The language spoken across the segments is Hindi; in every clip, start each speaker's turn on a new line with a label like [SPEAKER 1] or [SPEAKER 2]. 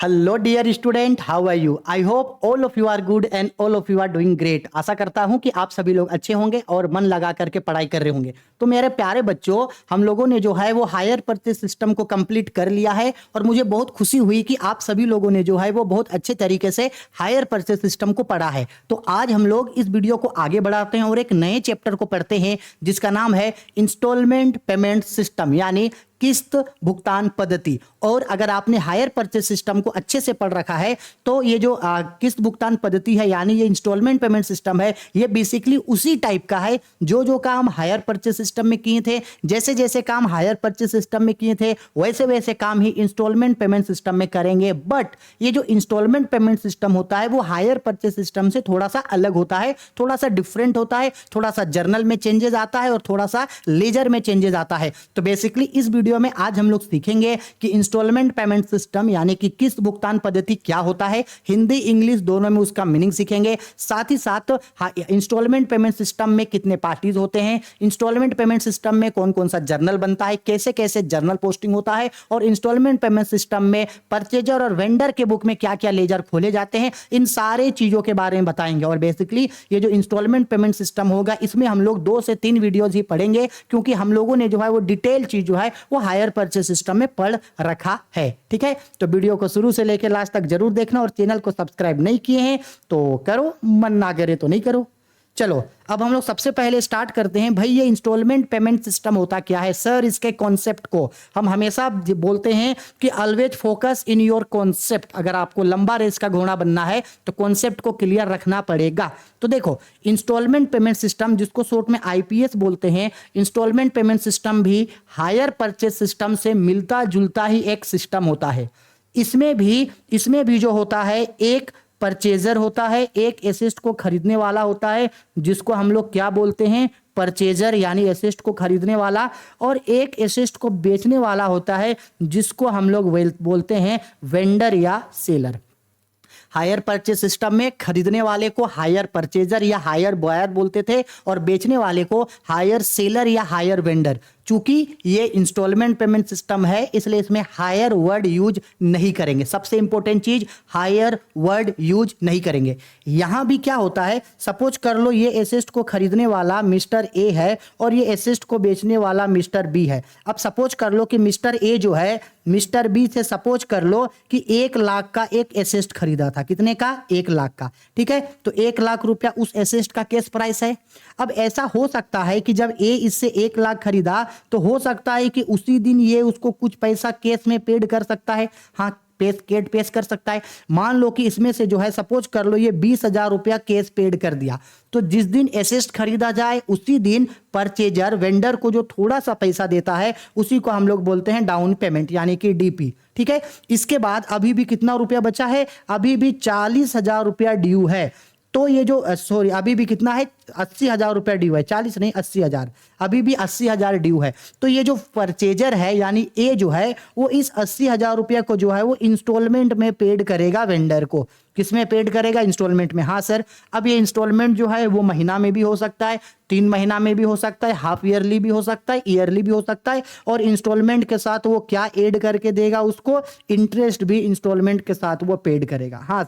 [SPEAKER 1] Hello dear student, how are you? I hope all of you are good and all of you are doing great. आशा करता हूं कि आप सभी लोग अच्छे होंगे और मन लगा करके पढ़ाई कर रहे होंगे। तो मेरे प्यारे बच्चों, हम लोगों ने जो है वो हायर परचेज सिस्टम को कंप्लीट कर लिया है और मुझे बहुत खुशी हुई कि आप सभी लोगों ने जो है वो बहुत अच्छे तरीके से हायर परचेज सिस्टम को पढ़ा है। तो आज हम लोग इस वीडियो को आगे बढ़ाते हैं और एक नए चैप्टर को पढ़ते हैं जिसका नाम है इंस्टॉलमेंट पेमेंट सिस्टम, यानी किस्त भुगतान पद्धति। और अगर आपने हायर परचेज सिस्टम को अच्छे से पढ़ रखा है तो ये जो किस्त भुगतान पद्धति है, यानी ये इंस्टॉलमेंट पेमेंट सिस्टम है, ये बेसिकली उसी टाइप का है जो काम हायर परचेज सिस्टम में किए थे। जैसे जैसे काम हायर परचेज सिस्टम में किए थे वैसे वैसे काम ही इंस्टॉलमेंट पेमेंट सिस्टम में करेंगे। बट ये जो इंस्टॉलमेंट पेमेंट सिस्टम होता है वो हायर परचेज सिस्टम से थोड़ा सा अलग होता है, थोड़ा सा डिफरेंट होता है, थोड़ा सा जर्नल में चेंजेस आता है और थोड़ा सा लेजर में चेंजेस आता है। तो बेसिकली इस वीडियो में आज हम लोग सीखेंगे कि इंस्टॉलमेंट पेमेंट सिस्टम यानी कि किस्त भुगतान पद्धति क्या होता है। हिंदी इंग्लिश दोनों में उसका मीनिंग सीखेंगे। साथ ही साथ इंस्टॉलमेंट पेमेंट सिस्टम में कितने पार्टीज होते हैं, इंस्टॉलमेंट पेमेंट सिस्टम में कौन कौन सा जर्नल बनता है, कैसे कैसे जर्नल पोस्टिंग होता है, और इंस्टॉलमेंट पेमेंट सिस्टम में परचेजर और वेंडर के बुक में क्या क्या लेजर खोले जाते हैं, इन सारे चीजों के बारे में बताएंगे। और बेसिकली ये जो इंस्टॉलमेंट पेमेंट सिस्टम होगा इसमें हम लोग 2 से 3 वीडियोज ही पढ़ेंगे, क्योंकि हम लोगों ने जो है वो डिटेल चीज जो है वो हायर परचेज सिस्टम में पढ़ रखा है। ठीक है, तो वीडियो को शुरू से लेकर लास्ट तक जरूर देखना और चैनल को सब्सक्राइब नहीं किए हैं तो करो, मन ना करे तो नहीं करो। चलो अब हम लोग सबसे पहले स्टार्ट करते हैं। भाई ये इंस्टॉलमेंट पेमेंट सिस्टम होता क्या है सर? इसके कॉन्सेप्ट को हम हमेशा बोलते हैं कि always focus in your concept. अगर आपको लंबा रेस का घोड़ा बनना है तो कॉन्सेप्ट को क्लियर रखना पड़ेगा। तो देखो, इंस्टॉलमेंट पेमेंट सिस्टम जिसको शॉर्ट में आईपीएस बोलते हैं, इंस्टॉलमेंट पेमेंट सिस्टम भी हायर परचेज सिस्टम से मिलता जुलता ही एक सिस्टम होता है। इसमें भी जो होता है एक परचेजर होता है, एक एसेट को खरीदने वाला होता है जिसको हम लोग क्या बोलते हैं, परचेजर यानी एसेट को खरीदने वाला, और एक एसेट को बेचने वाला होता है जिसको हम लोग बोलते हैं वेंडर या सेलर। हायर परचेज सिस्टम में खरीदने वाले को हायर परचेजर या हायर बायर बोलते थे और बेचने वाले को हायर सेलर या हायर वेंडर। चूंकि ये इंस्टॉलमेंट पेमेंट सिस्टम है इसलिए इसमें हायर वर्ड यूज नहीं करेंगे। सबसे इंपॉर्टेंट चीज, हायर वर्ड यूज नहीं करेंगे। यहां भी क्या होता है, सपोज कर लो ये एसेट को खरीदने वाला मिस्टर ए है और ये एसेट को बेचने वाला मिस्टर बी है। अब सपोज कर लो कि मिस्टर ए जो है मिस्टर बी से सपोज कर लो कि 1 लाख का एक एसेट खरीदा था। कितने का? 1 लाख का। ठीक है, तो 1 लाख रुपया उस एसेट का कैश प्राइस है। अब ऐसा हो सकता है कि जब ए इससे 1 लाख खरीदा तो हो सकता है कि उसी दिन ये उसको कुछ पैसा कैश में पेड कर सकता है। हाँ, पेश कर सकता है। मान लो कि इसमें से जो है सपोज कर लो ये 20,000 रुपया कैश पेड कर दिया, तो जिस दिन एसेट खरीदा जाए उसी दिन परचेजर वेंडर को जो थोड़ा सा पैसा देता है उसी को हम लोग बोलते हैं डाउन पेमेंट यानी कि डीपी। ठीक है, इसके बाद अभी भी कितना रुपया बचा है? अभी भी 40,000 रुपया ड्यू है। तो ये जो अभी भी कितना है? 80,000 रुपया ड्यू है। 40 नहीं, 80,000। अभी भी 80,000 ड्यू है। तो ये जो परचेजर है यानी ए जो है वो इस 80,000 रुपया को जो है वो इंस्टॉलमेंट में पेड करेगा वेंडर को। किसमें पेड करेगा? इंस्टॉलमेंट में। हाँ सर, अब ये इंस्टॉलमेंट जो है वो महीना में भी हो सकता है, 3 महीना में भी हो सकता है, हाफ ईयरली भी हो सकता है, ईयरली भी हो सकता है। और इंस्टॉलमेंट के साथ वो क्या ऐड करके देगा उसको? इंटरेस्ट भी इंस्टॉलमेंट के साथ वो पेड करेगा। हाँ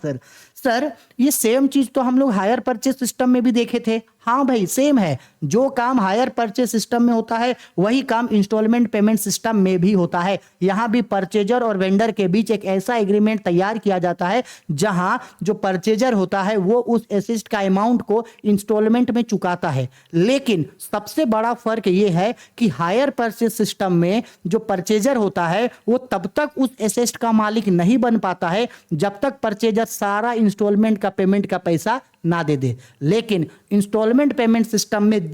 [SPEAKER 1] सर ये सेम चीज तो हम लोग हायर परचेज सिस्टम में भी देखे थे। हाँ भाई, सेम है। जो काम हायर परचेज सिस्टम में होता है वही काम इंस्टॉलमेंट पेमेंट सिस्टम में भी होता है। यहां भी परचेजर और वेंडर के बीच एक ऐसा एग्रीमेंट तैयार किया जाता है जहां जो परचेजर होता है वो उस एसेट का अमाउंट को इंस्टॉलमेंट में चुकाता है। लेकिन सबसे बड़ा फर्क यह है कि हायर परचेज सिस्टम में जो परचेजर होता है वो तब तक उस एसेट का मालिक नहीं बन पाता है जब तक परचेजर सारा इंस्टॉलमेंट का पेमेंट का पैसा ना दे। लेकिन इंस्टॉलमेंट पेमेंट सिस्टम में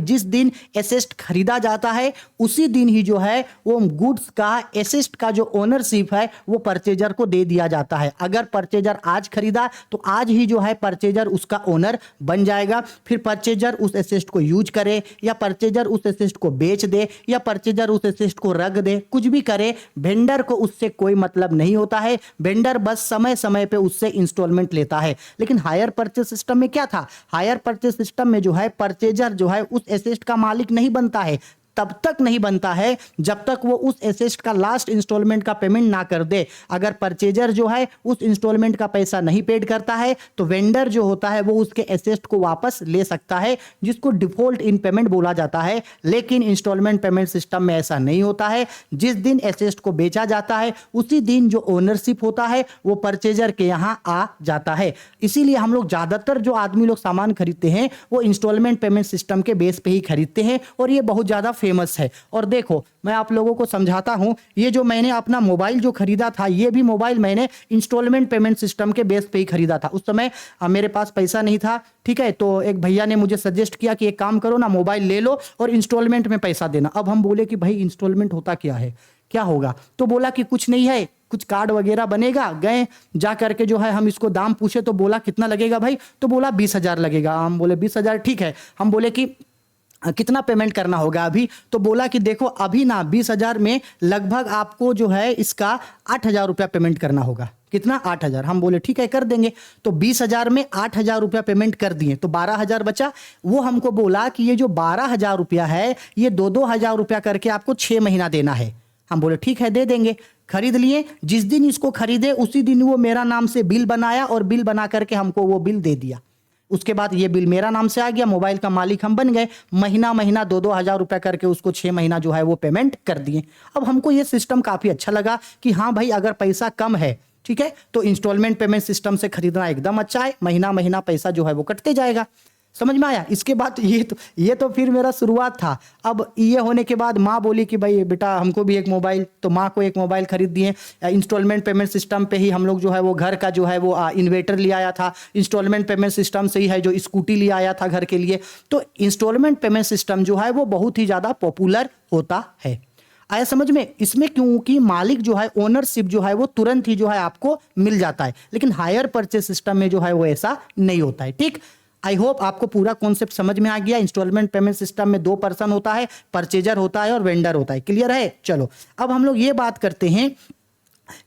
[SPEAKER 1] जिस दिन एसेट खरीदा जाता है उसी दिन ही जो है वो गुड्स का एसेट का जो ओनरशिप है वो परचेजर को दे दिया जाता है। अगर परचेजर आज खरीदा तो आज ही जो है परचेजर उसका ओनर बन जाएगा। फिर परचेजर उस एसेट को यूज करे या परचेजर उस एसेट को बेच दे या परचेजर उस एसेट को रख दे, कुछ भी करे, वेंडर को उससे कोई मतलब नहीं होता है। वेंडर बस समय समय पे उससे इंस्टॉलमेंट लेता है। लेकिन हायर परचेज सिस्टम में क्या था? हायर परचेज सिस्टम में जो है परचेजर जो है उस एसेट का मालिक नहीं बनता है तब तक नहीं बनता है जब तक वो उस एसेट का लास्ट इंस्टॉलमेंट का पेमेंट ना कर दे। अगर परचेजर जो है उस इंस्टॉलमेंट का पैसा नहीं पेड करता है तो वेंडर जो होता है वो उसके एसेट को वापस ले सकता है, जिसको डिफॉल्ट इन पेमेंट बोला जाता है। लेकिन इंस्टॉलमेंट पेमेंट सिस्टम में ऐसा नहीं होता है। जिस दिन एसेट को बेचा जाता है उसी दिन जो ओनरशिप होता है वो परचेजर के यहां आ जाता है। इसीलिए हम लोग ज्यादातर जो आदमी लोग सामान खरीदते हैं वो इंस्टॉलमेंट पेमेंट सिस्टम के बेस पे ही खरीदते हैं और ये बहुत ज्यादा फेमस है। और देखो मैं आप लोगों को समझाता हूं, ये जो मैंने अपना मोबाइल जो खरीदा था ये भी मोबाइल मैंने इंस्टॉलमेंट पेमेंट सिस्टम के बेस पे ही खरीदा था। उस समय मेरे पास पैसा नहीं था, ठीक है, तो एक भैया ने मुझे सजेस्ट किया कि एक काम करो ना, मोबाइल ले लो और इंस्टॉलमेंट में पैसा देना। अब हम बोले कि भाई इंस्टॉलमेंट होता क्या है, क्या होगा? तो बोला कि कुछ नहीं है, कुछ कार्ड वगैरह बनेगा। गए जा करके जो है हम इसको दाम पूछे तो बोला कितना लगेगा भाई? तो बोला 20,000 लगेगा। हम बोले 20,000 ठीक है। हम बोले कि कितना पेमेंट करना होगा अभी? तो बोला कि देखो अभी ना 20,000 में लगभग आपको जो है इसका 8,000 रुपया पेमेंट करना होगा। कितना? 8,000। हम बोले ठीक है कर देंगे। तो 20,000 में 8,000 रुपया पेमेंट कर दिए तो 12,000 बचा। वो हमको बोला कि ये जो 12,000 रुपया है ये 2-2 रुपया करके आपको 6 महीना देना है। हम बोले ठीक है दे देंगे। खरीद लिए। जिस दिन इसको खरीदे उसी दिन वो मेरा नाम से बिल बनाया और बिल बना करके हमको वो बिल दे दिया। उसके बाद ये बिल मेरा नाम से आ गया, मोबाइल का मालिक हम बन गए। महीना महीना 2-2 रुपया करके उसको 6 महीना जो है वो पेमेंट कर दिए। अब हमको ये सिस्टम काफी अच्छा लगा कि हाँ भाई अगर पैसा कम है, ठीक है, तो इंस्टॉलमेंट पेमेंट सिस्टम से खरीदना एकदम अच्छा है। महीना महीना पैसा जो है वो कटते जाएगा। समझ में आया? इसके बाद ये तो फिर मेरा शुरुआत था। अब ये होने के बाद माँ बोली कि भाई बेटा हमको भी एक मोबाइल, तो माँ को एक मोबाइल खरीद दिए। इंस्टॉलमेंट पेमेंट सिस्टम पे ही हम लोग जो है वो घर का जो है वो इन्वर्टर ले आया था। इंस्टॉलमेंट पेमेंट सिस्टम से ही है जो स्कूटी ले आया था घर के लिए। तो इंस्टॉलमेंट पेमेंट सिस्टम जो है वो बहुत ही ज़्यादा पॉपुलर होता है। आया समझ में? इसमें क्योंकि मालिक जो है ओनरशिप जो है वो तुरंत ही जो है आपको मिल जाता है। लेकिन हायर परचेज सिस्टम में जो है वो ऐसा नहीं होता है। ठीक, आई होप आपको पूरा कॉन्सेप्ट समझ में आ गया। इंस्टॉलमेंट पेमेंट सिस्टम में 2 पर्सन होता है, परचेजर होता है और वेंडर होता है। क्लियर है? चलो अब हम लोग ये बात करते हैं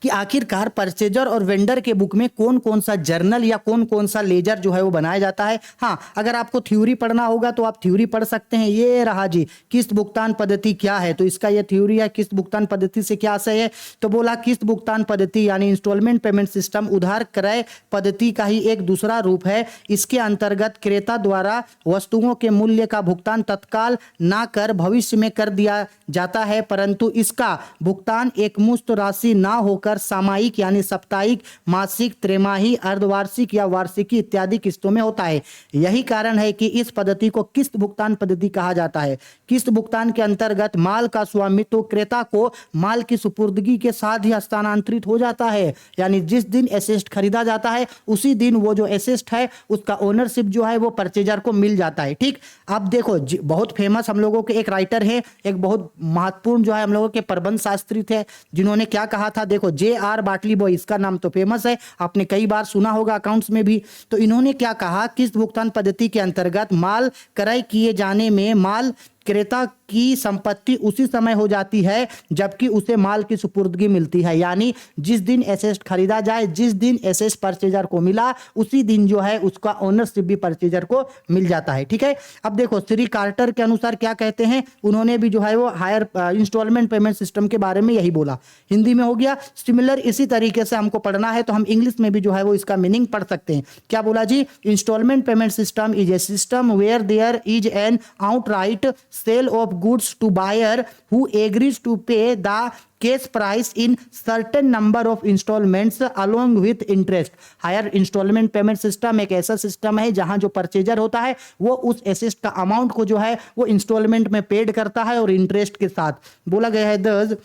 [SPEAKER 1] कि आखिरकार परचेजर और वेंडर के बुक में कौन कौन सा जर्नल या कौन कौन सा लेजर जो है वो बनाया जाता है। हाँ, अगर आपको थ्योरी पढ़ना होगा तो आप थ्योरी पढ़ सकते हैं। ये रहा जी, किस्त भुगतान पद्धति क्या है, तो इसका ये थ्योरी है। किस्त भुगतान पद्धति से क्या आशय है? तो बोला किस्त भुगतान पद्धति यानी इंस्टॉलमेंट पेमेंट सिस्टम उधार क्रय पद्धति का ही एक दूसरा रूप है। इसके अंतर्गत क्रेता द्वारा वस्तुओं के मूल्य का भुगतान तत्काल ना कर भविष्य में कर दिया जाता है, परंतु इसका भुगतान एकमुश्त राशि ना होकर सामयिक यानी साप्ताहिक, मासिक, त्रैमाही, अर्धवार्षिक या वार्षिकी इत्यादि किस्तों में होता है। यही कारण है कि इस पद्धति को किस्त भुगतान पद्धति कहा जाता है। किस्त भुगतान के अंतर्गत माल का स्वामित्व क्रेता को माल की सुपुर्दगी के साथ ही हस्तांतरित हो जाता है। यानी जिस दिन एसेट खरीदा जाता है उसी दिन वो जो एसेट है उसका ओनरशिप जो है वो परचेजर को मिल जाता है। ठीक, अब देखो बहुत फेमस हम लोगों के एक राइटर है, एक बहुत महत्वपूर्ण जो है हम लोगों के प्रबंध शास्त्री थे, जिन्होंने क्या कहा था। देखो J.R. बाटली बॉय, इसका नाम तो फेमस है, आपने कई बार सुना होगा अकाउंट्स में भी। तो इन्होंने क्या कहा, किस्त भुगतान पद्धति के अंतर्गत माल क्रय किए जाने में माल क्रेता की संपत्ति उसी समय हो जाती है जबकि उसे माल की सुपुर्दगी मिलती है। यानी जिस दिन एसेट खरीदा जाए, जिस दिन एसेट परचेजर को मिला, उसी दिन जो है उसका ओनरशिप भी परचेजर को मिल जाता है। ठीक है, अब देखो श्री कार्टर के अनुसार क्या कहते हैं, उन्होंने भी जो है वो हायर इंस्टॉलमेंट पेमेंट सिस्टम के बारे में यही बोला। हिंदी में हो गया सिमिलर, इसी तरीके से हमको पढ़ना है तो हम इंग्लिश में भी जो है वो इसका मीनिंग पढ़ सकते हैं। क्या बोला जी? Instalment payment system is a system where there is an outright sale of goods to buyer who agrees to pay the cash price in certain number of installments along with interest। Hire installment payment system एक ऐसा सिस्टम है जहां जो परचेजर होता है वो उस एसेट का अमाउंट को जो है वो इंस्टॉलमेंट में पेड करता है और इंटरेस्ट के साथ। बोला गया है thus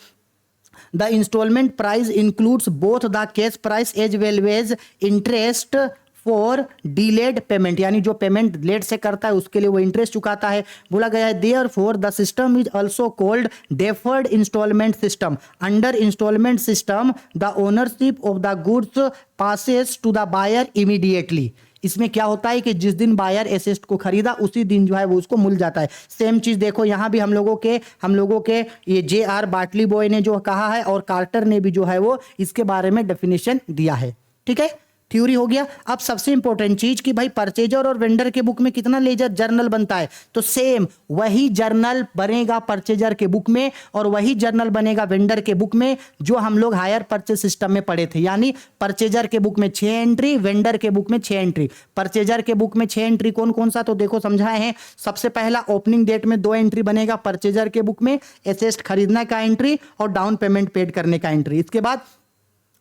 [SPEAKER 1] the installment price includes both the cash price as well as interest for delayed payment, यानी जो पेमेंट लेट से करता है उसके लिए वो इंटरेस्ट चुकाता है। बोला गया है therefore the system is also called deferred installment system. Under installment system the ownership of the goods passes to the buyer immediately. इसमें क्या होता है कि जिस दिन बायर एसेट को खरीदा उसी दिन जो है वो उसको मिल जाता है। सेम चीज देखो यहाँ भी हम लोगों के ये J.R. बाटली बॉय ने जो कहा है और कार्टर ने भी जो है वो इसके बारे में डेफिनेशन दिया है। ठीक है, थ्योरी हो गया। अब सबसे इंपॉर्टेंट चीज कि भाई परचेजर और वेंडर के बुक में कितना लेजर जर्नल बनता है, तो सेम वही जर्नल बनेगा परचेजर के बुक में और वही जर्नल बनेगा वेंडर के बुक में, जो हम लोग हायर परचेज सिस्टम में पढ़े थे। यानी परचेजर के बुक में 6 एंट्री, वेंडर के बुक में 6 एंट्री। परचेजर के बुक में 6 एंट्री कौन कौन सा, तो देखो समझाए हैं। सबसे पहला ओपनिंग डेट में 2 एंट्री बनेगा परचेजर के बुक में, एसेस्ट खरीदने का एंट्री और डाउन पेमेंट पेड करने का एंट्री। इसके बाद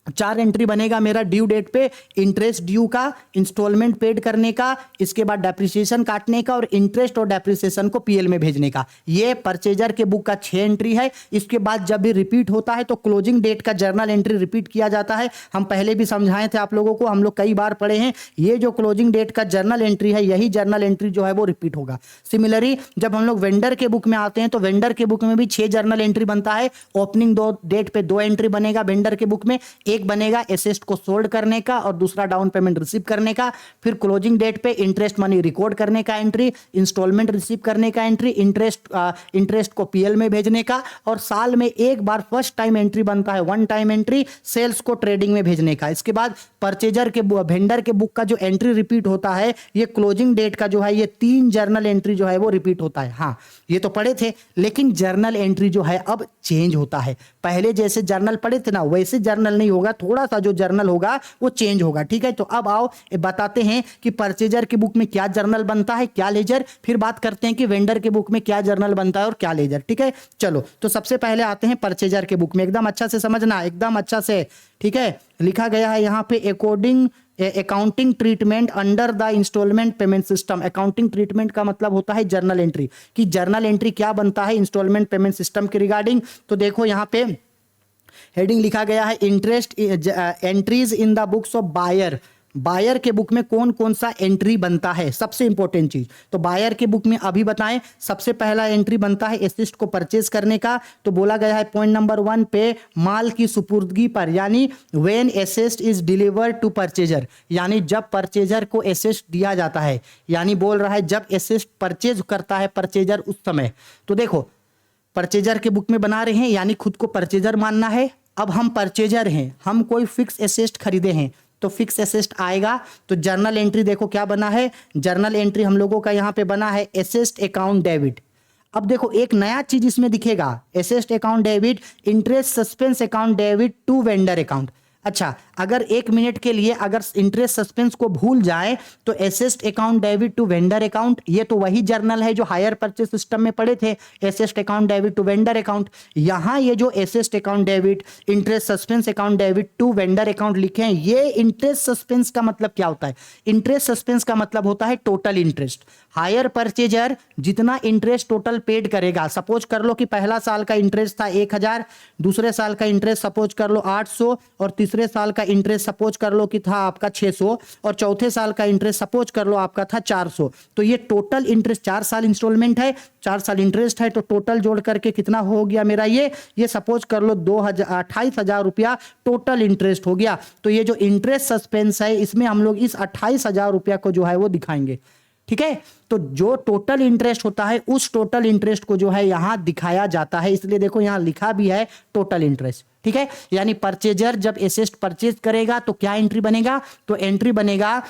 [SPEAKER 1] 4 एंट्री बनेगा मेरा ड्यू डेट पे, इंटरेस्ट ड्यू का, इंस्टॉलमेंट पेड करने का, इसके बाद डेप्रिसिएशन काटने का और इंटरेस्ट और डेप्रिसिएशन को पीएल में भेजने का। ये परचेजर के बुक का 6 एंट्री है। इसके बाद जब भी रिपीट होता है तो क्लोजिंग डेट का जर्नल एंट्री रिपीट किया जाता है। हम पहले भी समझाए थे आप लोगों को, हम लोग कई बार पढ़े हैं। ये जो क्लोजिंग डेट का जर्नल एंट्री है, यही जर्नल एंट्री जो है वो रिपीट होगा। सिमिलरली जब हम लोग वेंडर के बुक में आते हैं तो वेंडर के बुक में भी 6 जर्नल एंट्री बनता है। ओपनिंग डेट पे 2 एंट्री बनेगा वेंडर के बुक में, एक बनेगा एसेस्ट को सोल्ड करने का और दूसरा डाउन पेमेंट रिसीव करने का। फिर क्लोजिंग डेट पे इंटरेस्ट मनी रिकॉर्ड करने का एंट्री, इंस्टॉलमेंट रिसीव करने का एंट्री, इंटरेस्ट को पीएल में भेजने का, और साल में एक बार फर्स्ट टाइम एंट्री बनता है, 1 टाइम एंट्री, सेल्स को ट्रेडिंग में भेजने का। इसके बाद परचेजर के वेंडर के बुक का जो एंट्री रिपीट होता है, ये क्लोजिंग डेट का जो है ये 3 जर्नल एंट्री जो है वो रिपीट होता है। हाँ ये तो पढ़े थे, लेकिन जर्नल एंट्री जो है अब चेंज होता है। पहले जैसे जर्नल पढ़े थे ना वैसे जर्नल नहीं होगा, थोड़ा सा जो जर्नल होगा वो चेंज होगा। ठीक है, तो अब आओ बताते हैं कि परचेजर की बुक में क्या जर्नल बनता है, क्या लेजर, फिर बात करते हैं कि वेंडर के बुक में क्या जर्नल बनता है और क्या लेजर। ठीक है, चलो तो सबसे पहले आते हैं परचेजर के बुक में। एकदम अच्छा से समझना, एकदम अच्छा से। ठीक है, लिखा गया है यहाँ पे according accounting treatment under the installment payment system. Accounting treatment का मतलब होता है जर्नल एंट्री, कि जर्नल एंट्री क्या बनता है इंस्टॉलमेंट पेमेंट सिस्टम के रिगार्डिंग। तो देखो यहाँ पे हेडिंग लिखा गया है interest entries in the books of buyer. Buyer के बुक में कौन कौन सा एंट्री बनता है, सबसे इंपॉर्टेंट चीज। तो बायर के बुक में अभी बताएं, सबसे पहला एंट्री बनता है एसेस्ट को परचेज करने का। तो बोला गया है पॉइंट नंबर 1 पे माल की सुपुर्दगी पर, यानी when asset is delivered to purchaser, यानी जब परचेजर को एसेस्ट दिया जाता है, यानी बोल रहा है जब एसेस्ट परचेज करता है परचेजर उस समय। तो देखो परचेजर के बुक में बना रहे हैं, यानी खुद को परचेजर मानना है। अब हम परचेजर हैं, हम कोई फिक्स एसेस्ट खरीदे हैं तो फिक्स एसेस्ट आएगा। तो जर्नल एंट्री देखो क्या बना है, जर्नल एंट्री हम लोगों का यहाँ पे बना है एसेस्ट अकाउंट डेबिट। अब देखो एक नया चीज इसमें दिखेगा, asset account debit, interest suspense account debit to vendor account. अच्छा, अगर 1 मिनट के लिए अगर इंटरेस्ट सस्पेंस को भूल जाए तो asset account debit to vendor account, ये तो वही जर्नल है जो हायर परचेज सिस्टम में पढ़े थे, asset account debit to vendor account. यहां ये जो asset account debit, interest suspense account debit to vendor account लिखे हैं, ये इंटरेस्ट सस्पेंस का मतलब क्या होता है? इंटरेस्ट सस्पेंस का मतलब होता है टोटल इंटरेस्ट। हायर परचेजर जितना इंटरेस्ट टोटल पेड करेगा, सपोज कर लो कि पहला साल का इंटरेस्ट था 1000, दूसरे साल का इंटरेस्ट सपोज कर लो 800, और तीसरे साल का इंटरेस्ट सपोज कर लो कि था आपका 600, और चौथे साल का इंटरेस्ट सपोज कर लो आपका था 400। तो ये टोटल इंटरेस्ट, 4 साल इंस्टॉलमेंट है, 4 साल इंटरेस्ट है, तो टोटल जोड़ करके कितना हो गया मेरा, ये सपोज कर लो 28,000 रुपया टोटल इंटरेस्ट हो गया। तो ये जो इंटरेस्ट सस्पेंस है इसमें हम लोग इस 28,000 रुपया को जो है वो दिखाएंगे। ठीक है, तो जो टोटल इंटरेस्ट होता है उस टोटल इंटरेस्ट को जो है यहां दिखाया जाता है, इसलिए देखो यहां लिखा भी है टोटल इंटरेस्ट। ठीक है, यानी परचेजर जब एसेस्ट परचेज करेगा तो क्या एंट्री बनेगा, तो एंट्री बनेगा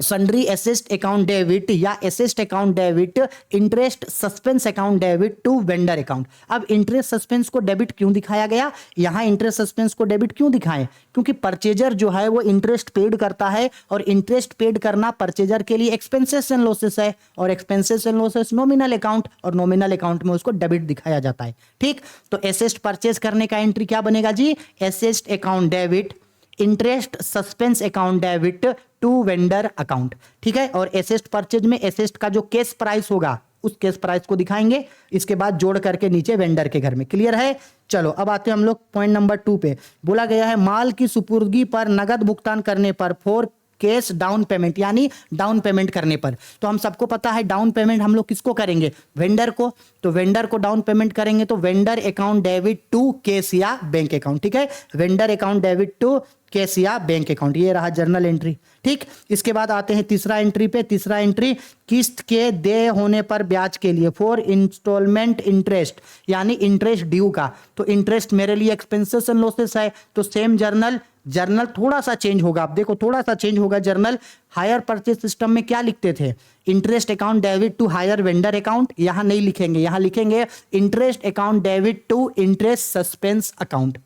[SPEAKER 1] सन्ड्री एसेस्ट अकाउंट डेबिट या asset account debit interest suspense account debit to vendor account. अब इंटरेस्ट सस्पेंस को डेबिट क्यों दिखाया गया, यहां इंटरेस्ट सस्पेंस को डेबिट क्यों दिखाएं, क्योंकि परचेजर जो है वो इंटरेस्ट पेड करता है, और इंटरेस्ट पेड करना परचेजर के लिए एक्सपेंसेस एंड लॉसेस है, और expenses and losses nominal account, और नॉमिनल अकाउंट में उसको डेबिट दिखाया जाता है। ठीक, तो एसेस्ट परचेज करने का एंट्री क्या बनेगा जी, asset account debit interest suspense account debit to vendor account. ठीक है, और एसेस्ट परचेज में एसेस्ट का जो केस प्राइस होगा उस केस प्राइस को दिखाएंगे, इसके बाद जोड़ करके नीचे वेंडर के घर में। क्लियर है? चलो अब आते हैं हम लोग पॉइंट नंबर 2 पे। बोला गया है माल की सुपुर्दगी पर नगद भुगतान करने पर फॉर केस डाउन पेमेंट, यानी डाउन पेमेंट करने पर। तो हम सबको पता है डाउन पेमेंट हम लोग किसको करेंगे, वेंडर को। तो वेंडर को डाउन पेमेंट करेंगे तो vendor account debit to cash या बैंक अकाउंट। ठीक है, vendor account debit to cash या बैंक अकाउंट। ये रहा जर्नल एंट्री। ठीक, इसके बाद आते हैं तीसरा एंट्री पे। तीसरा एंट्री किस्त के देय होने पर ब्याज के लिए, फॉर इंस्टॉलमेंट इंटरेस्ट, यानी इंटरेस्ट ड्यू का। तो इंटरेस्ट मेरे लिए एक्सपेंसेस एंड लॉसेस है, तो सेम जर्नल थोड़ा सा चेंज होगा। आप देखो थोड़ा सा चेंज होगा जर्नल। हायर परचेज सिस्टम में क्या लिखते थे, interest account debit to hire vendor account, यहां नहीं लिखेंगे, यहां लिखेंगे interest account debit to interest suspense account.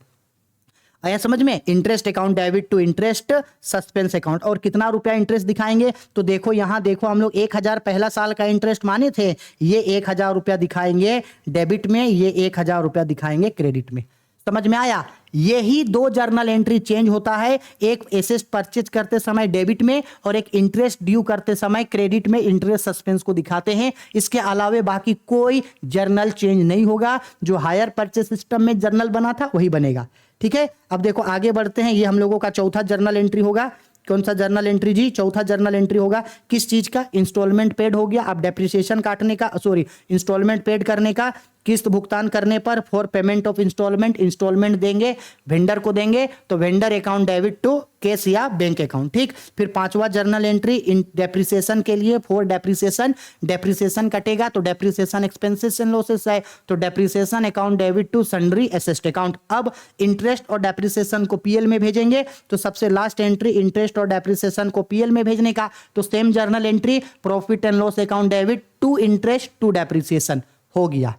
[SPEAKER 1] आया समझ में, interest account debit to interest suspense account. और कितना रुपया इंटरेस्ट दिखाएंगे, तो देखो यहां देखो हम लोग 1000 पहला साल का इंटरेस्ट माने थे, ये 1000 रुपया दिखाएंगे डेबिट में, ये 1000 रुपया दिखाएंगे क्रेडिट में। समझ में आया, यही दो जर्नल एंट्री चेंज होता है, एक एसेट परचेज करते समय डेबिट में और एक इंटरेस्ट ड्यू करते समय क्रेडिट में इंटरेस्ट सस्पेंस को दिखाते हैं। इसके अलावे बाकी कोई जर्नल चेंज नहीं होगा, जो हायर परचेज सिस्टम में जर्नल बना था वही बनेगा। ठीक है, अब देखो आगे बढ़ते हैं। ये हम लोगों का चौथा जर्नल एंट्री होगा। कौन सा जर्नल एंट्री जी, चौथा जर्नल एंट्री होगा किस चीज का, इंस्टॉलमेंट पेड हो गया। अब डेप्रिसिएशन काटने का, सॉरी इंस्टॉलमेंट पेड करने का, किस्त भुगतान करने पर फॉर पेमेंट ऑफ इंस्टॉलमेंट देंगे वेंडर को देंगे, तो vendor account debit to cash या बैंक अकाउंट। ठीक, फिर पांचवा जर्नल एंट्री इन डेप्रिसिएशन के लिए, फॉर डेप्रिसिएशन कटेगा तो डेप्रिसिएशन एक्सपेंसेस एंड लॉसेस है, तो depreciation account debit to sundry asset account. अब इंटरेस्ट और डेप्रिसिएशन को पीएल में भेजेंगे, तो सबसे लास्ट एंट्री इंटरेस्ट और डेप्रिसिएशन को पीएल में भेजने का, तो same journal entry profit and loss account debit to interest to depreciation हो गया।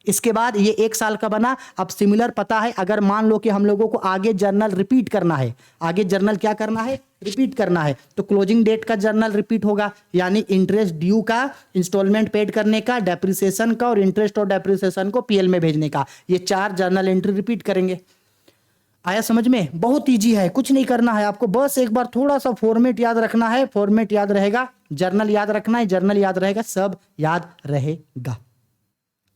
[SPEAKER 1] इसके बाद ये 1 साल का बना। अब सिमिलर पता है, अगर मान लो कि हम लोगों को आगे जर्नल रिपीट करना है, आगे जर्नल क्या करना है, रिपीट करना है, तो क्लोजिंग डेट का जर्नल रिपीट होगा, यानी इंटरेस्ट ड्यू का, इंस्टॉलमेंट पेड करने का, डेप्रिसिएशन का और इंटरेस्ट और डेप्रिसिएशन को पीएल में भेजने का, ये 4 जर्नल एंट्री रिपीट करेंगे। आया समझ में, बहुत ईजी है, कुछ नहीं करना है आपको, बस एक बार थोड़ा सा फॉर्मेट याद रखना है, फॉर्मेट याद रहेगा, जर्नल याद रखना है, जर्नल याद रहेगा, सब याद रहेगा।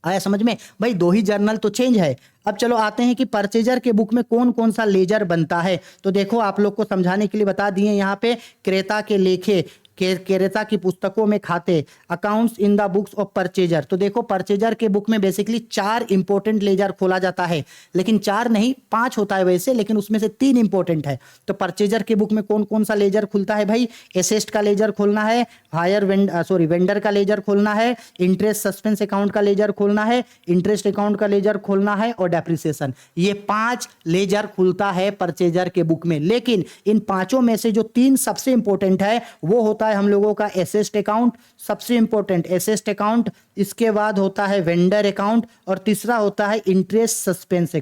[SPEAKER 1] आया समझ में भाई, 2 ही जर्नल तो चेंज है। अब चलो आते हैं कि परचेजर के बुक में कौन कौन सा लेजर बनता है। तो देखो आप लोग को समझाने के लिए बता दिए यहाँ पे, क्रेता के लेखे, क्रेता की पुस्तकों में खाते, accounts in the books of purchaser. तो देखो परचेजर के बुक में बेसिकली 4 इंपॉर्टेंट लेजर खोला जाता है, लेकिन 4 नहीं 5 होता है वैसे, लेकिन उसमें से 3 इंपॉर्टेंट है। तो परचेजर के बुक में कौन कौन सा लेजर खुलता है भाई, एसेट का लेजर खोलना है, वेंडर का लेजर खोलना है, इंटरेस्ट सस्पेंस अकाउंट का लेजर खोलना है, इंटरेस्ट अकाउंट का लेजर खोलना है और डेप्रिसिएशन। ये 5 लेजर खुलता है परचेजर के बुक में। लेकिन इन पांचों में से जो 3 सबसे इंपॉर्टेंट है वो होता है हम लोगों का एसेट अकाउंट, सबसे इंपॉर्टेंट एसेट अकाउंट, इसके बाद होता है वेंडर अकाउंट और तीसरा होता है इंटरेस्ट सस्पेंस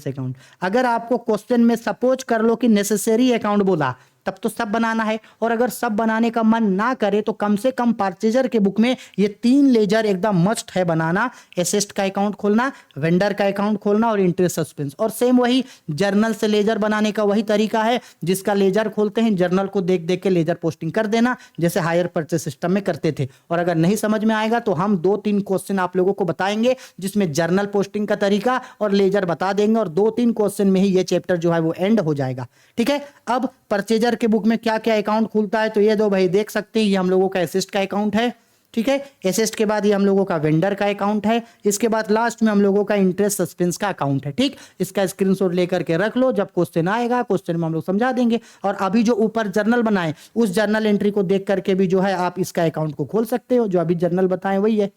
[SPEAKER 1] अकाउंट। अगर आपको क्वेश्चन में सपोज कर लो कि नेसेसरी अकाउंट बोला, तब तो सब बनाना है, और अगर सब बनाने का मन ना करे तो कम से कम परचेजर के बुक में ये 3 लेजर एकदम मस्ट है बनाना, एसेट का अकाउंट खोलना, वेंडर का अकाउंट खोलना और इंटरेस्ट सस्पेंस। और सेम वही जर्नल से लेजर बनाने का वही तरीका है, जिसका लेजर खोलते हैं जर्नल को देख देख के लेजर पोस्टिंग कर देना, जैसे हायर परचेज सिस्टम में करते थे। और अगर नहीं समझ में आएगा तो हम 2-3 क्वेश्चन आप लोगों को बताएंगे जिसमें जर्नल पोस्टिंग का तरीका और लेजर बता देंगे, और 2-3 क्वेश्चन में ही ये चैप्टर जो है वो एंड हो जाएगा। ठीक है, अब परचेजर के बुक में क्या क्या अकाउंट खुलता है, तो ये दो भाई देख सकते हैं, ये हम लोगों का एसेट का अकाउंट है। ठीक है, एसेट के बाद ये हम लोगों का वेंडर का अकाउंट है, इसके बाद लास्ट में हम लोगों का इंटरेस्ट सस्पेंस का अकाउंट है। ठीक, इसका स्क्रीनशॉट लेकर के रख लो, जब क्वेश्चन आएगा क्वेश्चन में हम लोग समझा देंगे। और अभी जो ऊपर जर्नल बनाए उस जर्नल एंट्री को देख करके भी जो है आप इसका अकाउंट को खोल सकते हो, जो अभी जर्नल बताए वही है।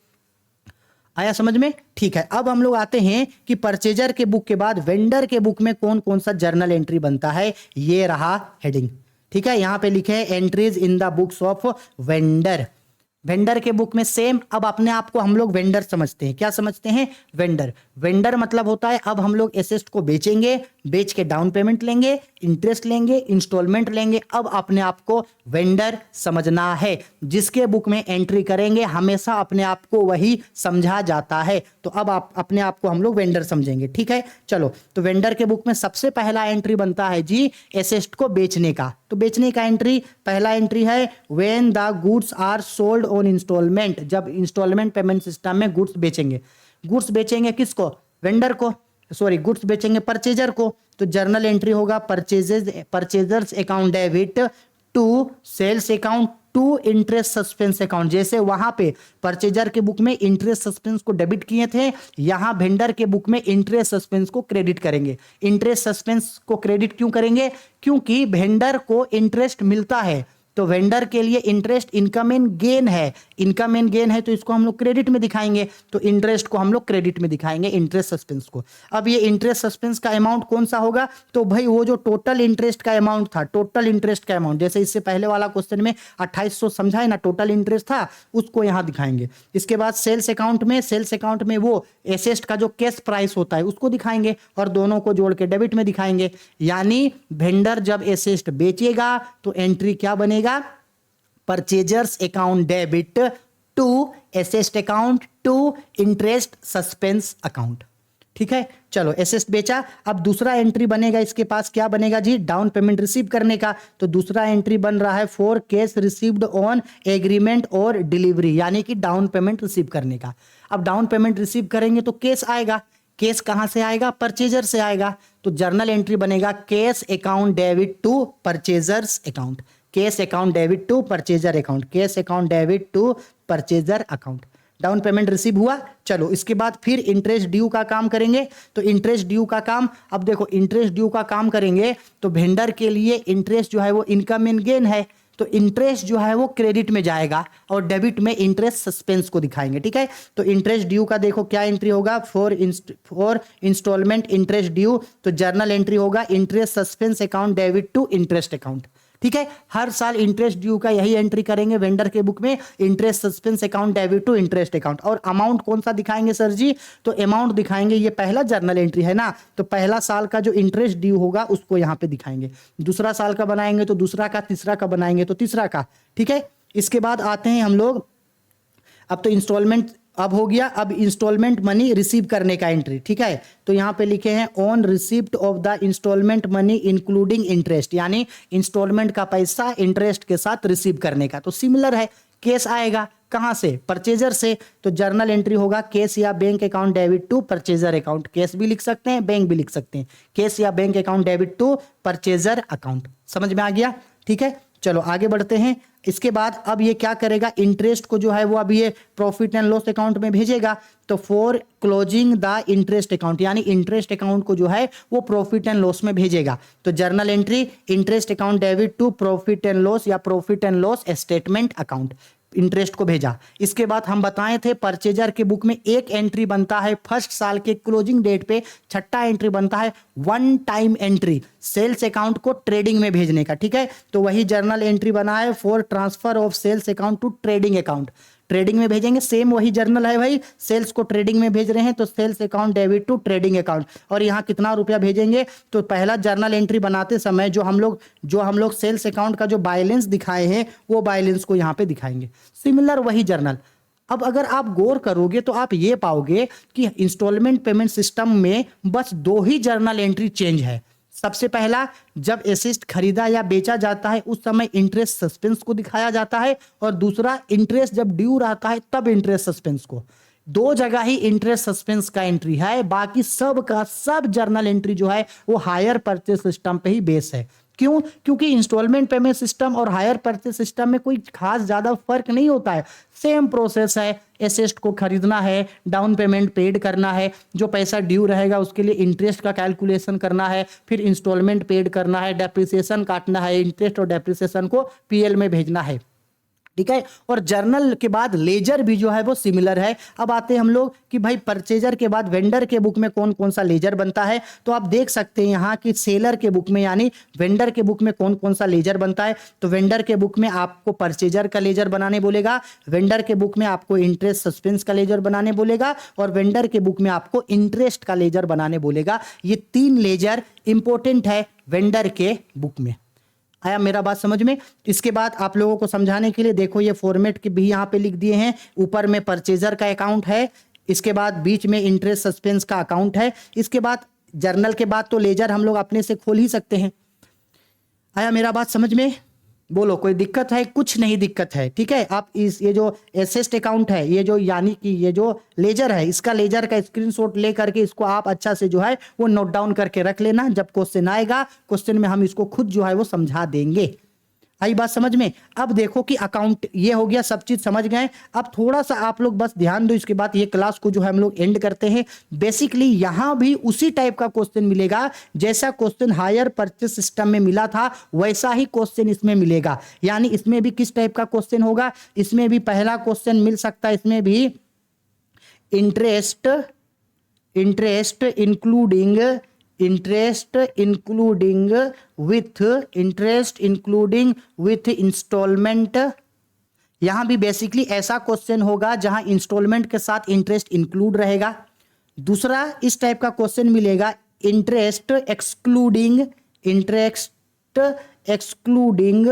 [SPEAKER 1] आया समझ में, ठीक है। अब हम लोग आते हैं कि परचेजर के बुक के बाद वेंडर के बुक में कौन कौन सा जर्नल एंट्री बनता है। ये रहा हेडिंग, ठीक है, यहां पे लिखे है entries in the books of vendor. Vendor के बुक में सेम, अब अपने आप को हम लोग वेंडर समझते हैं। क्या समझते हैं, वेंडर मतलब होता है अब हम लोग एसेट को बेचेंगे, बेच के डाउन पेमेंट लेंगे, इंटरेस्ट लेंगे, इंस्टॉलमेंट लेंगे। अब अपने आप को वेंडर समझना है, जिसके बुक में एंट्री करेंगे हमेशा अपने आप को वही समझा जाता है। तो अब आप अपने आप को हम लोग वेंडर समझेंगे। ठीक है, चलो, तो वेंडर के बुक में सबसे पहला एंट्री बनता है जी एसेट को बेचने का। तो बेचने का एंट्री, पहला एंट्री है when the goods are sold on installment, जब इंस्टॉलमेंट पेमेंट सिस्टम में गुड्स बेचेंगे। गुड्स बेचेंगे किसको, वेंडर को, गुड्स बेचेंगे परचेजर को। तो जर्नल एंट्री होगा purchasers account debit to sales account to interest suspense account. जैसे वहां पे परचेजर के बुक में इंटरेस्ट सस्पेंस को डेबिट किए थे, यहां वेंडर के बुक में इंटरेस्ट सस्पेंस को क्रेडिट करेंगे। इंटरेस्ट सस्पेंस को क्रेडिट क्यों करेंगे? क्योंकि वेंडर को इंटरेस्ट मिलता है, तो वेंडर के लिए इंटरेस्ट इनकम एंड गेन है, इनकम एंड गेन है, तो इसको हम लोग क्रेडिट में दिखाएंगे, तो इंटरेस्ट को हम लोग क्रेडिट में दिखाएंगे, इंटरेस्ट सस्पेंस को। अब ये इंटरेस्ट सस्पेंस का अमाउंट कौन सा होगा? तो भाई वो जो टोटल इंटरेस्ट का अमाउंट था, टोटल इंटरेस्ट का अमाउंट, जैसे इससे पहले वाला क्वेश्चन में 2800 समझा है ना, टोटल इंटरेस्ट था, उसको यहां दिखाएंगे। इसके बाद सेल्स अकाउंट में वो एसेट का जो कैश प्राइस होता है उसको दिखाएंगे, और दोनों को जोड़ के डेबिट में दिखाएंगे। यानी वेंडर जब एसेट बेचेगा तो एंट्री क्या बनेगा? Purchasers account debit to asset account to interest suspense account. ठीक है, चलो एसेट बेचा। अब दूसरा एंट्री बनेगा इसके पास, क्या बनेगा जी? डाउन पेमेंट रिसीव करने का। तो दूसरा एंट्री बन रहा है for cash received on agreement और डिलीवरी, यानी कि डाउन पेमेंट रिसीव करने का। अब डाउन पेमेंट रिसीव करेंगे तो कैश आएगा, कैश कहां से आएगा? परचेजर से आएगा। तो जर्नल एंट्री बनेगा cash account debit to purchasers account, cash account debit to purchaser account, cash account debit to purchaser account. Down payment receive हुआ। चलो इसके बाद फिर इंटरेस्ट ड्यू का काम करेंगे। तो इंटरेस्ट ड्यू का काम, अब देखो इंटरेस्ट ड्यू का काम करेंगे तो वेंडर के लिए इंटरेस्ट जो है वो इनकम एंड गेन है, तो इंटरेस्ट जो है वो क्रेडिट में जाएगा, और डेबिट में इंटरेस्ट सस्पेंस को दिखाएंगे। ठीक है, तो इंटरेस्ट ड्यू का देखो क्या एंट्री होगा? फॉर इंस्टॉलमेंट इंटरेस्ट ड्यू, तो जर्नल एंट्री होगा interest suspense account debit to interest account. ठीक है, हर साल इंटरेस्ट ड्यू का यही एंट्री करेंगे वेंडर के बुक में, interest suspense account debit to interest account. और अमाउंट कौन सा दिखाएंगे सर जी? तो अमाउंट दिखाएंगे, ये पहला जर्नल एंट्री है ना, तो पहला साल का जो इंटरेस्ट ड्यू होगा उसको यहां पे दिखाएंगे। दूसरा साल का बनाएंगे तो दूसरा का, तीसरा का बनाएंगे तो तीसरा का। ठीक है, इसके बाद आते हैं हम लोग, अब तो इंस्टॉलमेंट अब हो गया, अब इंस्टॉलमेंट मनी रिसीव करने का एंट्री। ठीक है, तो यहां पे लिखे हैं on receipt of the installment money including interest, यानी इंस्टॉलमेंट का पैसा इंटरेस्ट के साथ रिसीव करने का। तो सिमिलर है, कैश आएगा कहां से? परचेजर से, तो जर्नल एंट्री होगा कैश या bank account debit to purchaser account. Cash भी लिख सकते हैं, बैंक भी लिख सकते हैं, कैश या bank account debit to purchaser account. समझ में आ गया? ठीक है, चलो आगे बढ़ते हैं। इसके बाद अब ये क्या करेगा? इंटरेस्ट को जो है वो अब ये प्रॉफिट एंड लॉस अकाउंट में भेजेगा। तो for closing the interest account, यानी इंटरेस्ट अकाउंट को जो है वो प्रॉफिट एंड लॉस में भेजेगा। तो journal entry interest account debit to profit and loss या profit and loss statement account, interest को भेजा। इसके बाद हम बताए थे परचेजर के बुक में एक एंट्री बनता है फर्स्ट साल के क्लोजिंग डेट पे, छठा एंट्री बनता है one time entry sales account को ट्रेडिंग में भेजने का। ठीक है, तो वही जर्नल एंट्री बना है for transfer of sales account to trading account, trading में भेजेंगे। सेम वही जर्नल है भाई, सेल्स को ट्रेडिंग में भेज रहे हैं तो sales account debit to trading account. और यहाँ कितना रुपया भेजेंगे? तो पहला जर्नल एंट्री बनाते समय जो हम लोग सेल्स अकाउंट का जो बैलेंस दिखाए हैं वो बैलेंस को यहाँ पे दिखाएंगे। सिमिलर वही जर्नल। अब अगर आप गौर करोगे तो आप ये पाओगे कि इंस्टॉलमेंट पेमेंट सिस्टम में बस दो ही जर्नल एंट्री चेंज है। सबसे पहला, जब एसेट खरीदा या बेचा जाता है उस समय इंटरेस्ट सस्पेंस को दिखाया जाता है, और दूसरा इंटरेस्ट जब ड्यू रहता है तब इंटरेस्ट सस्पेंस को। दो जगह ही इंटरेस्ट सस्पेंस का एंट्री है, बाकी सब का सब जर्नल एंट्री जो है वो हायर परचेज सिस्टम पे ही बेस है। क्यों? क्योंकि इंस्टॉलमेंट पेमेंट सिस्टम और हायर परचेज सिस्टम में कोई खास ज्यादा फर्क नहीं होता है, सेम प्रोसेस है। एसेट को खरीदना है, डाउन पेमेंट पेड करना है, जो पैसा ड्यू रहेगा उसके लिए इंटरेस्ट का कैलकुलेशन करना है, फिर इंस्टॉलमेंट पेड करना है, डेप्रिसिएशन काटना है, इंटरेस्ट और डेप्रिसिएशन को पीएल में भेजना है। ठीक है, और जर्नल के बाद लेजर भी जो है वो सिमिलर है। अब आते हैं हम लोग कि भाई परचेजर के बाद वेंडर के बुक में कौन कौन सा लेजर बनता है। तो आप देख सकते हैं यहाँ कि सेलर के बुक में यानी वेंडर के बुक में कौन कौन सा लेजर बनता है। तो वेंडर के बुक में आपको परचेजर का लेजर बनाने बोलेगा, वेंडर के बुक में आपको इंटरेस्ट सस्पेंस का लेजर बनाने बोलेगा, और वेंडर के बुक में आपको इंटरेस्ट का लेजर बनाने बोलेगा। ये तीन लेजर इंपॉर्टेंट है वेंडर के बुक में। आया मेरा बात समझ में? इसके बाद आप लोगों को समझाने के लिए देखो ये फॉर्मेट के भी यहाँ पे लिख दिए हैं। ऊपर में परचेजर का अकाउंट है, इसके बाद बीच में इंटरेस्ट सस्पेंस का अकाउंट है, इसके बाद जर्नल के बाद तो लेजर हम लोग अपने से खोल ही सकते हैं। आया मेरा बात समझ में? बोलो कोई दिक्कत है? कुछ नहीं दिक्कत है। ठीक है, आप ये जो एसेट अकाउंट है, ये जो यानी कि ये जो लेजर है, इसका लेजर का स्क्रीनशॉट ले करके इसको आप अच्छा से जो है वो नोट डाउन करके रख लेना। जब क्वेश्चन आएगा, क्वेश्चन में हम इसको खुद जो है वो समझा देंगे। आई बात समझ में? अब देखो कि अकाउंट ये हो गया, सब चीज समझ गए। अब थोड़ा सा आप लोग बस ध्यान दो, इसके बाद ये क्लास को जो है हम लोग एंड करते हैं। बेसिकली यहां भी उसी टाइप का क्वेश्चन मिलेगा, जैसा क्वेश्चन हायर परचेस सिस्टम में मिला था वैसा ही क्वेश्चन इसमें मिलेगा। यानी इसमें भी किस टाइप का क्वेश्चन होगा, इसमें भी पहला क्वेश्चन मिल सकता है, इसमें भी इंटरेस्ट इंक्लूडिंग विथ इंस्टॉलमेंट। यहां भी बेसिकली ऐसा क्वेश्चन होगा जहां इंस्टॉलमेंट के साथ इंटरेस्ट इंक्लूड रहेगा। दूसरा इस टाइप का क्वेश्चन मिलेगा, इंटरेस्ट एक्सक्लूडिंग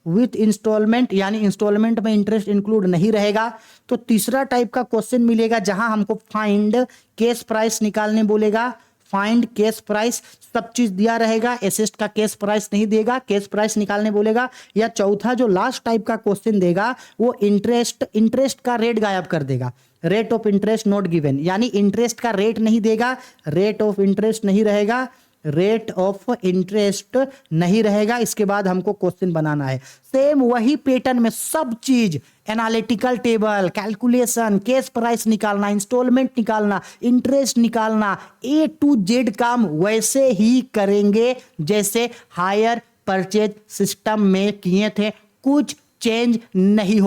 [SPEAKER 1] विथ इंस्टॉलमेंट, यानी इंस्टॉलमेंट में इंटरेस्ट इंक्लूड नहीं रहेगा। तो तीसरा टाइप का क्वेश्चन मिलेगा जहां हमको फाइंड कैश प्राइस निकालने बोलेगा, फाइंड कैश प्राइस, सब चीज दिया रहेगा, एसेट का कैश प्राइस नहीं देगा, कैश प्राइस निकालने बोलेगा। या चौथा जो लास्ट टाइप का क्वेश्चन देगा वो इंटरेस्ट का रेट गायब कर देगा, rate of interest not given, यानी इंटरेस्ट का रेट नहीं देगा, रेट ऑफ इंटरेस्ट नहीं रहेगा, रेट ऑफ इंटरेस्ट नहीं रहेगा। इसके बाद हमको क्वेश्चन बनाना है, सेम वही पैटर्न में सब चीज, analytical table, calculation, cash price निकालना, इंस्टॉलमेंट निकालना, इंटरेस्ट निकालना, ए टू जेड काम वैसे ही करेंगे जैसे हायर परचेज सिस्टम में किए थे। कुछ चेंज नहीं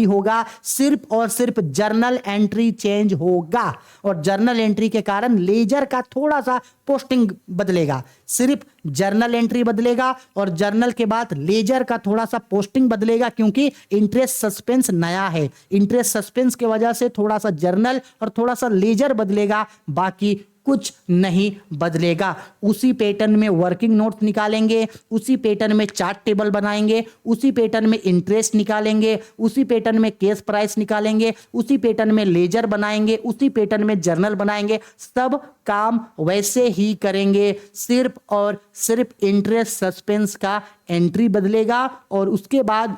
[SPEAKER 1] होगा, सिर्फ और सिर्फ जर्नल एंट्री चेंज होगा। और जर्नल एंट्री के कारण लेजर का थोड़ा सा पोस्टिंग बदलेगा, सिर्फ जर्नल एंट्री बदलेगा और जर्नल के बाद लेजर का थोड़ा सा पोस्टिंग बदलेगा, क्योंकि इंटरेस्ट सस्पेंस नया है। इंटरेस्ट सस्पेंस की वजह से थोड़ा सा जर्नल और थोड़ा सा लेजर बदलेगा, बाकी कुछ नहीं बदलेगा। उसी पैटर्न में वर्किंग नोट्स निकालेंगे, उसी पैटर्न में चार्ट टेबल बनाएंगे, उसी पैटर्न में इंटरेस्ट निकालेंगे, उसी पैटर्न में कैश प्राइस निकालेंगे, उसी पैटर्न में लेजर बनाएंगे, उसी पैटर्न में जर्नल बनाएंगे। सब काम वैसे ही करेंगे, सिर्फ और सिर्फ इंटरेस्ट सस्पेंस का एंट्री बदलेगा और उसके बाद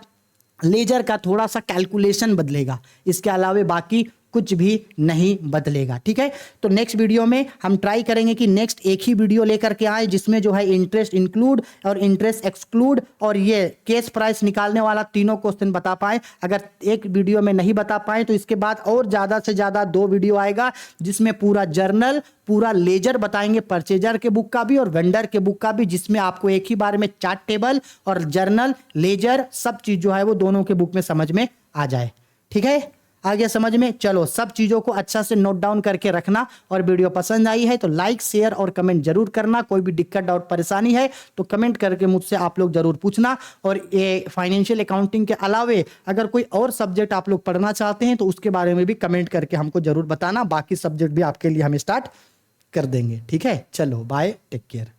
[SPEAKER 1] लेजर का थोड़ा सा कैलकुलेशन बदलेगा। इसके अलावा बाकी कुछ भी नहीं बदलेगा। ठीक है, तो नेक्स्ट वीडियो में हम ट्राई करेंगे कि नेक्स्ट एक ही वीडियो लेकर के आए जिसमें जो है इंटरेस्ट इंक्लूड और इंटरेस्ट एक्सक्लूड और ये कैश प्राइस निकालने वाला तीनों क्वेश्चन बता पाए। अगर एक वीडियो में नहीं बता पाए तो इसके बाद और ज्यादा से ज्यादा 2 वीडियो आएगा जिसमें पूरा जर्नल, पूरा लेजर बताएंगे, परचेजर के बुक का भी और वेंडर के बुक का भी, जिसमें आपको एक ही बार में चार्ट टेबल और जर्नल, लेजर सब चीज जो है वो दोनों के बुक में समझ में आ जाए। ठीक है, आ गया समझ में? चलो, सब चीजों को अच्छा से नोट डाउन करके रखना और वीडियो पसंद आई है तो लाइक, शेयर और कमेंट जरूर करना। कोई भी दिक्कत, डाउट, परेशानी है तो कमेंट करके मुझसे आप लोग जरूर पूछना। और ये फाइनेंशियल अकाउंटिंग के अलावे अगर कोई और सब्जेक्ट आप लोग पढ़ना चाहते हैं तो उसके बारे में भी कमेंट करके हमको जरूर बताना। बाकी सब्जेक्ट भी आपके लिए हम स्टार्ट कर देंगे। ठीक है, चलो बाय, टेक केयर।